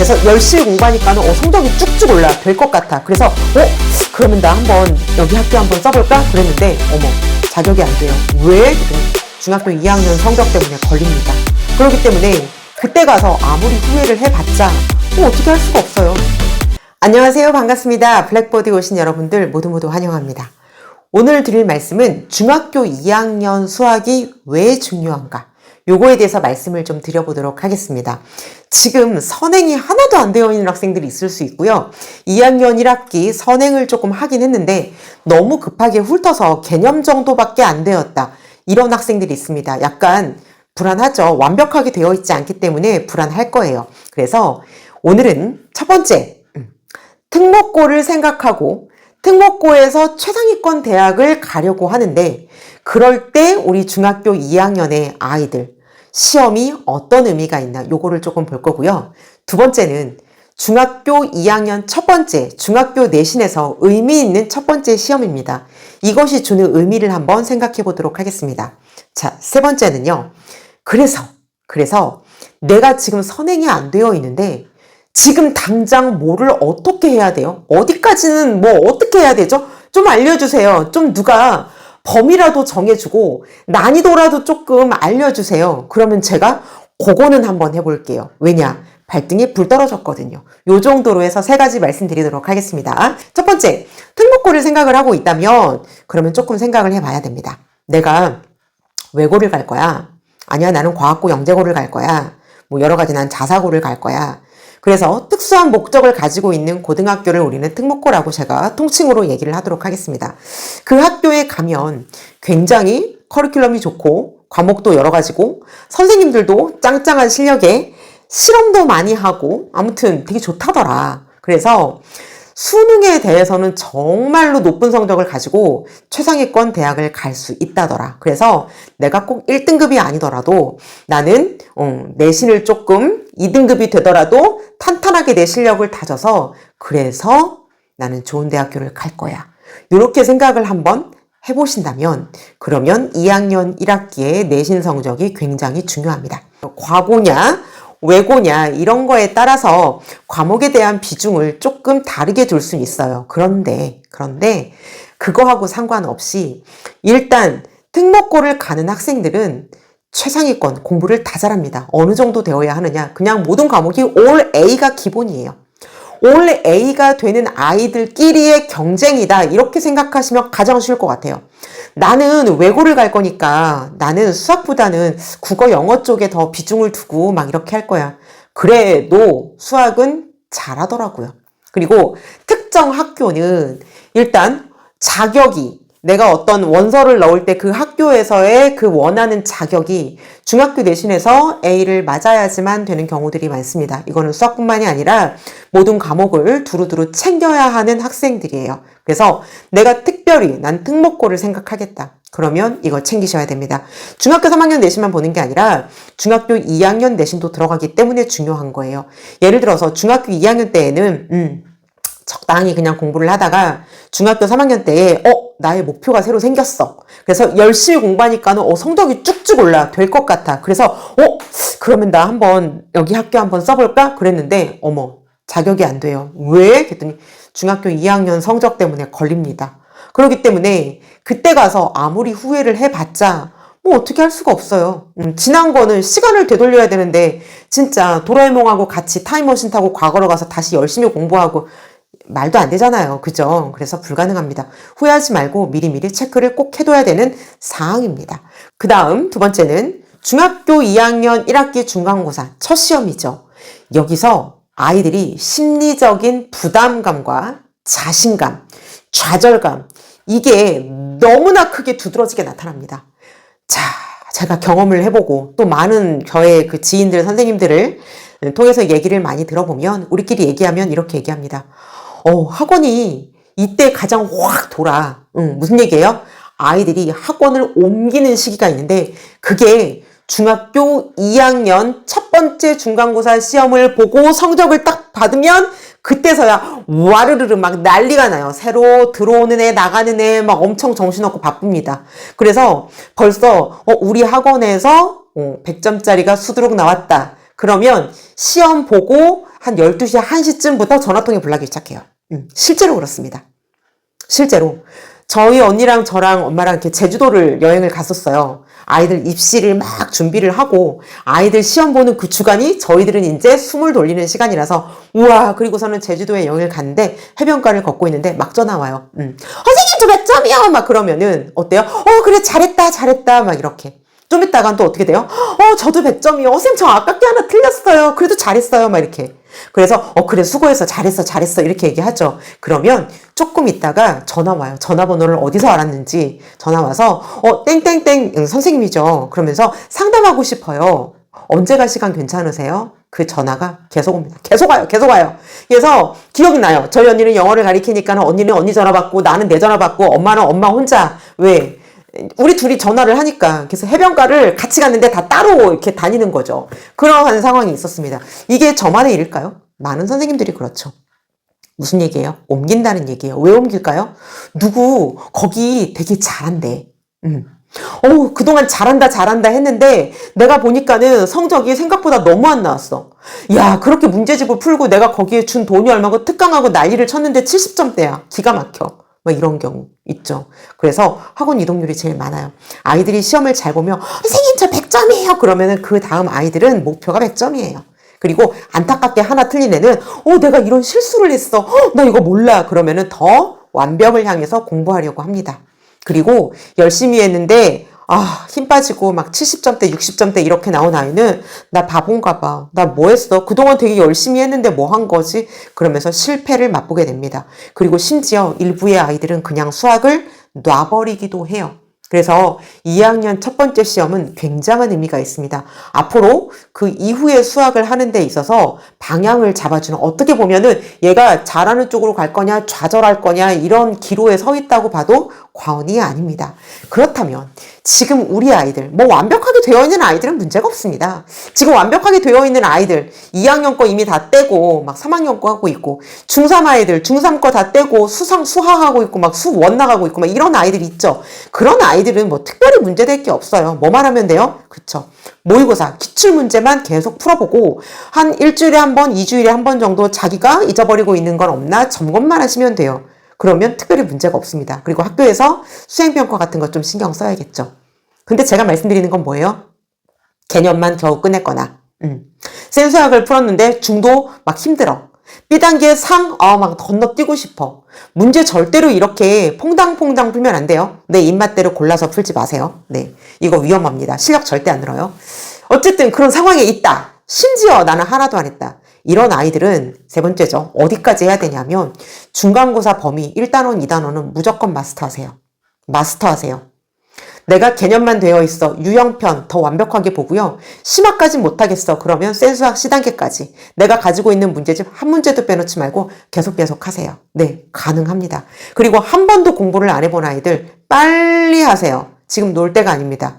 그래서 열심히 공부하니까는 성적이 쭉쭉 올라 될 것 같아. 그래서 그러면 나 한번 여기 학교 한번 써볼까? 그랬는데 어머 자격이 안 돼요. 왜? 중학교 2학년 성적 때문에 걸립니다. 그렇기 때문에 그때 가서 아무리 후회를 해봤자 어떻게 할 수가 없어요. 안녕하세요. 반갑습니다. 블랙보드에 오신 여러분들 모두 환영합니다. 오늘 드릴 말씀은 중학교 2학년 수학이 왜 중요한가? 요거에 대해서 말씀을 좀 드려보도록 하겠습니다. 지금 선행이 하나도 안 되어 있는 학생들이 있을 수 있고요. 2학년 1학기 선행을 조금 하긴 했는데 너무 급하게 훑어서 개념 정도밖에 안 되었다. 이런 학생들이 있습니다. 약간 불안하죠. 완벽하게 되어 있지 않기 때문에 불안할 거예요. 그래서 오늘은 첫 번째, 특목고를 생각하고 특목고에서 최상위권 대학을 가려고 하는데 그럴 때 우리 중학교 2학년의 아이들 시험이 어떤 의미가 있나 요거를 조금 볼 거고요. 두 번째는 중학교 2학년 첫 번째 중학교 내신에서 의미 있는 첫 번째 시험입니다. 이것이 주는 의미를 한번 생각해 보도록 하겠습니다. 자, 세 번째는요. 그래서 내가 지금 선행이 안 되어 있는데 지금 당장 뭐를 어떻게 해야 돼요? 어디까지는 어떻게 해야 되죠? 좀 알려주세요. 좀 누가 범위라도 정해주고 난이도라도 조금 알려주세요. 그러면 제가 그거는 한번 해볼게요. 왜냐? 발등에 불 떨어졌거든요. 요 정도로 해서 세 가지 말씀드리도록 하겠습니다. 첫 번째, 특목고를 생각을 하고 있다면 그러면 조금 생각을 해봐야 됩니다. 내가 외고를 갈 거야? 아니야, 나는 과학고 영재고를 갈 거야. 여러 가지 난 자사고를 갈 거야. 그래서 특수한 목적을 가지고 있는 고등학교를 우리는 특목고라고 제가 통칭으로 얘기를 하도록 하겠습니다. 그 학교에 가면 굉장히 커리큘럼이 좋고 과목도 여러 가지고 선생님들도 짱짱한 실력에 실험도 많이 하고 아무튼 되게 좋다더라. 그래서 수능에 대해서는 정말로 높은 성적을 가지고 최상위권 대학을 갈 수 있다더라. 그래서 내가 꼭 1등급이 아니더라도 나는 내신을 조금 2등급이 되더라도 탄탄하게 내 실력을 다져서 그래서 나는 좋은 대학교를 갈 거야. 이렇게 생각을 한번 해보신다면 그러면 2학년 1학기의 내신 성적이 굉장히 중요합니다. 과고냐 외고냐 이런 거에 따라서 과목에 대한 비중을 조금 다르게 둘 수는 있어요. 그런데 그거하고 상관없이 일단 특목고를 가는 학생들은 최상위권 공부를 다 잘합니다. 어느 정도 되어야 하느냐? 그냥 모든 과목이 올 A가 기본이에요. 올 A가 되는 아이들끼리의 경쟁이다. 이렇게 생각하시면 가장 쉬울 것 같아요. 나는 외고를 갈 거니까 나는 수학보다는 국어 영어 쪽에 더 비중을 두고 막 이렇게 할 거야. 그래도 수학은 잘하더라고요. 그리고 특정 학교는 일단 자격이 내가 어떤 원서를 넣을 때 그 학교에서의 그 원하는 자격이 중학교 내신에서 A를 맞아야지만 되는 경우들이 많습니다. 이거는 수학뿐만이 아니라 모든 과목을 두루두루 챙겨야 하는 학생들이에요. 그래서 내가 특별히 난 특목고를 생각하겠다. 그러면 이거 챙기셔야 됩니다. 중학교 3학년 내신만 보는 게 아니라 중학교 2학년 내신도 들어가기 때문에 중요한 거예요. 예를 들어서 중학교 2학년 때에는 적당히 그냥 공부를 하다가 중학교 3학년 때에 나의 목표가 새로 생겼어. 그래서 열심히 공부하니까는 성적이 쭉쭉 올라 될 것 같아. 그래서 그러면 나 한번 여기 학교 한번 써볼까? 그랬는데 어머 자격이 안 돼요. 왜? 그랬더니 중학교 2학년 성적 때문에 걸립니다. 그렇기 때문에 그때 가서 아무리 후회를 해봤자 어떻게 할 수가 없어요. 지난 거는 시간을 되돌려야 되는데 진짜 도라에몽하고 같이 타임머신 타고 과거로 가서 다시 열심히 공부하고 말도 안 되잖아요. 그죠? 그래서 불가능합니다. 후회하지 말고 미리미리 체크를 꼭 해둬야 되는 사항입니다. 그 다음 두 번째는 중학교 2학년 1학기 중간고사 첫 시험이죠. 여기서 아이들이 심리적인 부담감과 자신감, 좌절감 이게 너무나 크게 두드러지게 나타납니다. 자, 제가 경험을 해보고 또 많은 저의 그 지인들, 선생님들을 통해서 얘기를 많이 들어보면 우리끼리 얘기하면 이렇게 얘기합니다. 학원이 이때 가장 확 돌아. 무슨 얘기예요? 아이들이 학원을 옮기는 시기가 있는데 그게 중학교 2학년 첫 번째 중간고사 시험을 보고 성적을 딱 받으면 그때서야 와르르르 막 난리가 나요. 새로 들어오는 애 나가는 애 막 엄청 정신없고 바쁩니다. 그래서 벌써 우리 학원에서 100점짜리가 수두룩 나왔다. 그러면 시험 보고 한 12시, 1시쯤부터 전화통이 불나기 시작해요. 실제로 그렇습니다. 실제로. 저희 언니랑 저랑 엄마랑 이렇게 제주도를 여행을 갔었어요. 아이들 입시를 막 준비를 하고 아이들 시험 보는 그 주간이 저희들은 이제 숨을 돌리는 시간이라서 우와, 그리고서는 제주도에 여행을 갔는데 해변가를 걷고 있는데 막 전화 와요. 선생님 저 몇 점이요? 막 그러면은 어때요? 그래 잘했다 잘했다 막 이렇게. 좀 있다간 또 어떻게 돼요? 저도 100점이요. 선생님 저 아깝게 하나 틀렸어요. 그래도 잘했어요. 막 이렇게. 그래서 그래 수고했어 잘했어 잘했어 이렇게 얘기하죠. 그러면 조금 있다가 전화 와요. 전화번호를 어디서 알았는지 전화 와서 땡땡땡 선생님이죠. 그러면서 상담하고 싶어요. 언제 갈 시간 괜찮으세요? 그 전화가 계속 옵니다. 계속 와요. 계속 와요. 그래서 기억이 나요. 저희 언니는 영어를 가리키니까 언니는 언니 전화 받고 나는 내 전화 받고 엄마는 엄마 혼자. 왜? 우리 둘이 전화를 하니까 그래서 해변가를 같이 갔는데 다 따로 이렇게 다니는 거죠. 그러한 상황이 있었습니다. 이게 저만의 일일까요? 많은 선생님들이 그렇죠. 무슨 얘기예요? 옮긴다는 얘기예요. 왜 옮길까요? 누구 거기 되게 잘한대. 그동안 잘한다 잘한다 했는데 내가 보니까는 성적이 생각보다 너무 안 나왔어. 야, 그렇게 문제집을 풀고 내가 거기에 준 돈이 얼마고 특강하고 난리를 쳤는데 70점대야. 기가 막혀. 막 이런 경우 있죠. 그래서 학원 이동률이 제일 많아요. 아이들이 시험을 잘 보면 선생님 저 100점이에요. 그러면은 그 다음 아이들은 목표가 100점이에요. 그리고 안타깝게 하나 틀린 애는 내가 이런 실수를 했어. 나 이거 몰라. 그러면은 더 완벽을 향해서 공부하려고 합니다. 그리고 열심히 했는데 힘 빠지고 막 70점대, 60점대 이렇게 나온 아이는 나 바본가 봐. 나 뭐 했어? 그동안 되게 열심히 했는데 뭐 한 거지? 그러면서 실패를 맛보게 됩니다. 그리고 심지어 일부의 아이들은 그냥 수학을 놔버리기도 해요. 그래서 2학년 첫 번째 시험은 굉장한 의미가 있습니다. 앞으로 그 이후에 수학을 하는 데 있어서 방향을 잡아주는, 어떻게 보면은 얘가 잘하는 쪽으로 갈 거냐 좌절할 거냐 이런 기로에 서 있다고 봐도 과언이 아닙니다. 그렇다면 지금 우리 아이들, 뭐 완벽하게 되어 있는 아이들은 문제가 없습니다. 지금 완벽하게 되어 있는 아이들 2학년 거 이미 다 떼고 막 3학년 거 하고 있고, 중3 아이들 중3 거 다 떼고 수하하고 있고 막 수원 나가고 있고 막 이런 아이들 있죠. 그런 아이들은 뭐 특별히 문제될 게 없어요. 뭐만 하면 돼요? 그쵸. 모의고사 기출 문제만 계속 풀어보고 한 일주일에 한 번, 2주일에 한 번 정도 자기가 잊어버리고 있는 건 없나 점검만 하시면 돼요. 그러면 특별히 문제가 없습니다. 그리고 학교에서 수행평가 같은 거 좀 신경 써야겠죠. 근데 제가 말씀드리는 건 뭐예요? 개념만 겨우 끝냈거나 센수학을 풀었는데 중도 막 힘들어. B단계 상, 막 건너뛰고 싶어. 문제 절대로 이렇게 퐁당퐁당 풀면 안 돼요. 내 입맛대로 골라서 풀지 마세요. 네, 이거 위험합니다. 실력 절대 안 늘어요. 어쨌든 그런 상황에 있다. 심지어 나는 하나도 안 했다. 이런 아이들은 세 번째죠. 어디까지 해야 되냐면 중간고사 범위 1단원, 2단원은 무조건 마스터하세요. 마스터하세요. 내가 개념만 되어 있어. 유형편 더 완벽하게 보고요. 심화까지 못하겠어. 그러면 센수학 C단계까지 내가 가지고 있는 문제집 한 문제도 빼놓지 말고 계속 하세요. 네, 가능합니다. 그리고 한 번도 공부를 안 해본 아이들 빨리 하세요. 지금 놀 때가 아닙니다.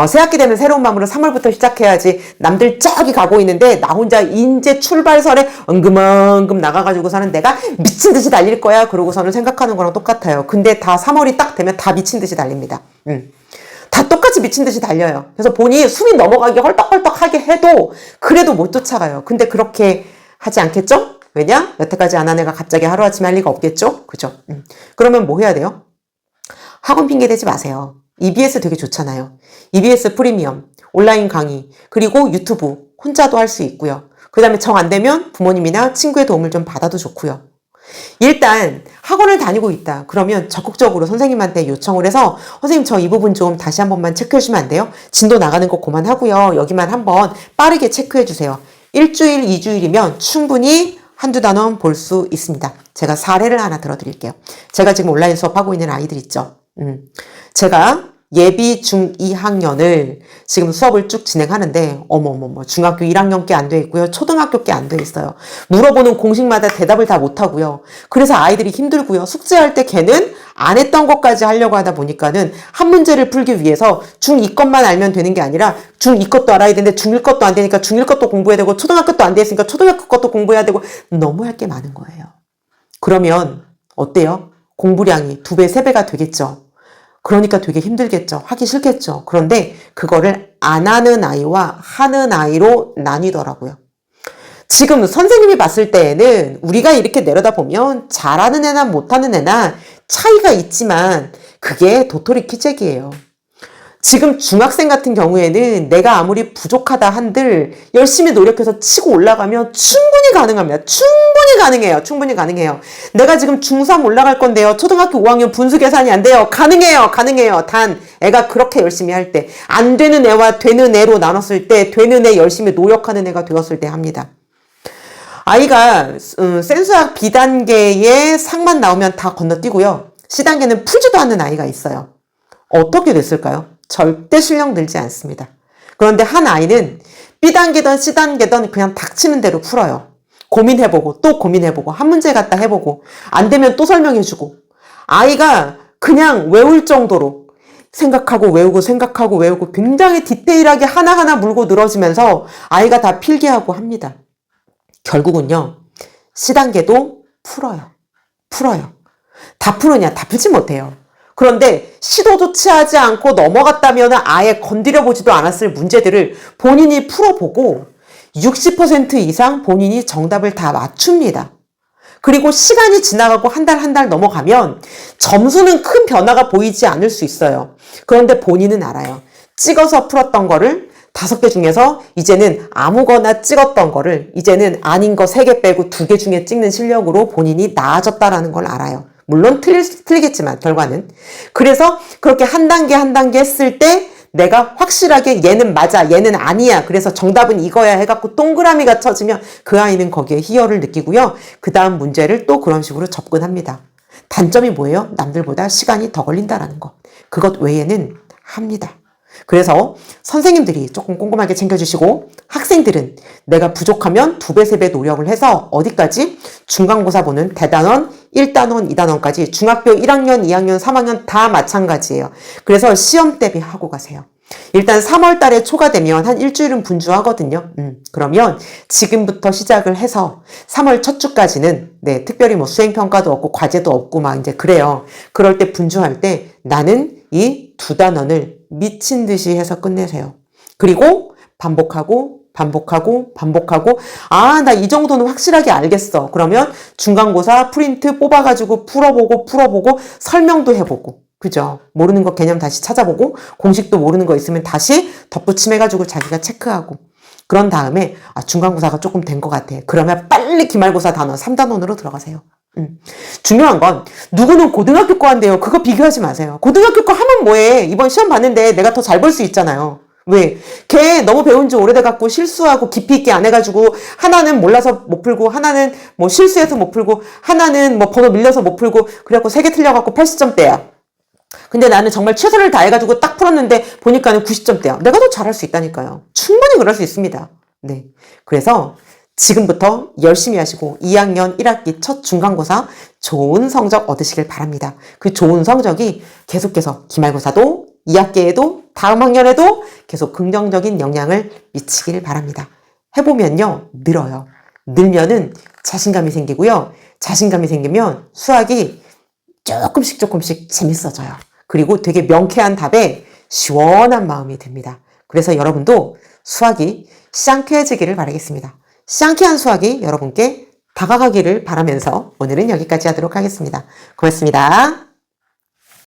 새학기 되면 새로운 마음으로 3월부터 시작해야지. 남들 저기 가고 있는데 나 혼자 인제 출발선에 엉금엉금 나가가지고 사는 내가 미친 듯이 달릴 거야. 그러고서는 생각하는 거랑 똑같아요. 근데 다 3월이 딱 되면 다 미친 듯이 달립니다. 다 똑같이 미친 듯이 달려요. 그래서 본인이 숨이 넘어가기 헐떡헐떡하게 해도 그래도 못 쫓아가요. 근데 그렇게 하지 않겠죠? 왜냐? 여태까지 안 한 애가 갑자기 하루아침에 할 리가 없겠죠? 그죠? 그러면 뭐 해야 돼요? 학원 핑계 대지 마세요. EBS 되게 좋잖아요. EBS 프리미엄, 온라인 강의, 그리고 유튜브 혼자도 할 수 있고요. 그 다음에 정 안 되면 부모님이나 친구의 도움을 좀 받아도 좋고요. 일단 학원을 다니고 있다. 그러면 적극적으로 선생님한테 요청을 해서 선생님 저 이 부분 좀 다시 한 번만 체크해 주시면 안 돼요? 진도 나가는 거 그만하고요. 여기만 한번 빠르게 체크해 주세요. 일주일, 2주일이면 충분히 한두 단원 볼 수 있습니다. 제가 사례를 하나 들어드릴게요. 제가 지금 온라인 수업하고 있는 아이들 있죠. 제가 예비 중2학년을 지금 수업을 쭉 진행하는데 어머머머 중학교 1학년 게 안 돼 있고요. 초등학교 게 안 돼 있어요. 물어보는 공식마다 대답을 다 못하고요. 그래서 아이들이 힘들고요. 숙제할 때 걔는 안 했던 것까지 하려고 하다 보니까는 한 문제를 풀기 위해서 중2 것만 알면 되는 게 아니라 중2 것도 알아야 되는데 중1 것도 안 되니까 중1 것도 공부해야 되고 초등학교 것도 안 돼 있으니까 초등학교 것도 공부해야 되고 너무 할 게 많은 거예요. 그러면 어때요? 공부량이 2배, 3배가 되겠죠. 그러니까 되게 힘들겠죠. 하기 싫겠죠. 그런데 그거를 안 하는 아이와 하는 아이로 나뉘더라고요. 지금 선생님이 봤을 때에는 우리가 이렇게 내려다보면 잘하는 애나 못하는 애나 차이가 있지만 그게 도토리 키재기예요. 지금 중학생 같은 경우에는 내가 아무리 부족하다 한들 열심히 노력해서 치고 올라가면 충분히 가능합니다. 충분히 가능해요. 충분히 가능해요. 내가 지금 중3 올라갈 건데요. 초등학교 5학년 분수 계산이 안 돼요. 가능해요. 가능해요. 단 애가 그렇게 열심히 할 때, 안 되는 애와 되는 애로 나눴을 때, 되는 애 열심히 노력하는 애가 되었을 때 합니다. 아이가 센수학 B단계의 상만 나오면 다 건너뛰고요. C단계는 풀지도 않는 아이가 있어요. 어떻게 됐을까요? 절대 실력 늘지 않습니다. 그런데 한 아이는 B단계든 C단계든 그냥 닥치는 대로 풀어요. 고민해보고 또 고민해보고 한 문제 갖다 해보고 안 되면 또 설명해주고 아이가 그냥 외울 정도로 생각하고 외우고 생각하고 외우고 굉장히 디테일하게 하나하나 물고 늘어지면서 아이가 다 필기하고 합니다. 결국은요. C단계도 풀어요. 풀어요. 다 푸느냐? 다 풀지 못해요. 그런데 시도조차 하지 않고 넘어갔다면 아예 건드려보지도 않았을 문제들을 본인이 풀어보고 60% 이상 본인이 정답을 다 맞춥니다. 그리고 시간이 지나가고 한 달 넘어가면 점수는 큰 변화가 보이지 않을 수 있어요. 그런데 본인은 알아요. 찍어서 풀었던 거를 5개 중에서 이제는 아무거나 찍었던 거를 이제는 아닌 거 3개 빼고 2개 중에 찍는 실력으로 본인이 나아졌다라는 걸 알아요. 물론 틀리겠지만 결과는. 그래서 그렇게 한 단계 했을 때 내가 확실하게 얘는 맞아 얘는 아니야 그래서 정답은 이거야 해갖고 동그라미가 쳐지면 그 아이는 거기에 희열을 느끼고요. 그 다음 문제를 또 그런 식으로 접근합니다. 단점이 뭐예요? 남들보다 시간이 더 걸린다라는 거. 그것 외에는 합니다. 그래서 선생님들이 조금 꼼꼼하게 챙겨주시고 학생들은 내가 부족하면 2배, 3배 노력을 해서 어디까지? 중간고사 보는 대단원, 1단원, 2단원까지 중학교 1학년, 2학년, 3학년 다 마찬가지예요. 그래서 시험 대비하고 가세요. 일단 3월 달에 초가 되면 한 일주일은 분주하거든요. 그러면 지금부터 시작을 해서 3월 첫 주까지는 특별히 뭐 수행평가도 없고 과제도 없고 막 이제 그래요. 그럴 때 분주할 때 나는 이 2단원을 미친 듯이 해서 끝내세요. 그리고 반복하고 아, 나 이 정도는 확실하게 알겠어. 그러면 중간고사 프린트 뽑아가지고 풀어보고 설명도 해보고 그죠? 모르는 거 개념 다시 찾아보고 공식도 모르는 거 있으면 다시 덧붙임해가지고 자기가 체크하고 그런 다음에 중간고사가 조금 된 것 같아. 그러면 빨리 기말고사 단원 3단원으로 들어가세요. 중요한 건 누구는 고등학교 거 한대요. 그거 비교하지 마세요. 고등학교 거 하면 뭐해. 이번 시험 봤는데 내가 더 잘 볼 수 있잖아요. 왜? 걔 너무 배운 지 오래돼갖고 실수하고 깊이 있게 안 해가지고 하나는 몰라서 못 풀고 하나는 뭐 실수해서 못 풀고 하나는 뭐 번호 밀려서 못 풀고 그래갖고 3개 틀려갖고 80점대야. 근데 나는 정말 최선을 다해가지고 딱 풀었는데 보니까는 90점대야. 내가 더 잘할 수 있다니까요. 충분히 그럴 수 있습니다. 네. 그래서 지금부터 열심히 하시고 2학년 1학기 첫 중간고사 좋은 성적 얻으시길 바랍니다. 그 좋은 성적이 계속해서 기말고사도 2학기에도 다음 학년에도 계속 긍정적인 영향을 미치길 바랍니다. 해보면요. 늘어요. 늘면은 자신감이 생기고요. 자신감이 생기면 수학이 조금씩 재밌어져요. 그리고 되게 명쾌한 답에 시원한 마음이 듭니다. 그래서 여러분도 수학이 샹쾌해지기를 바라겠습니다. 샹쾌한 수학이 여러분께 다가가기를 바라면서 오늘은 여기까지 하도록 하겠습니다. 고맙습니다.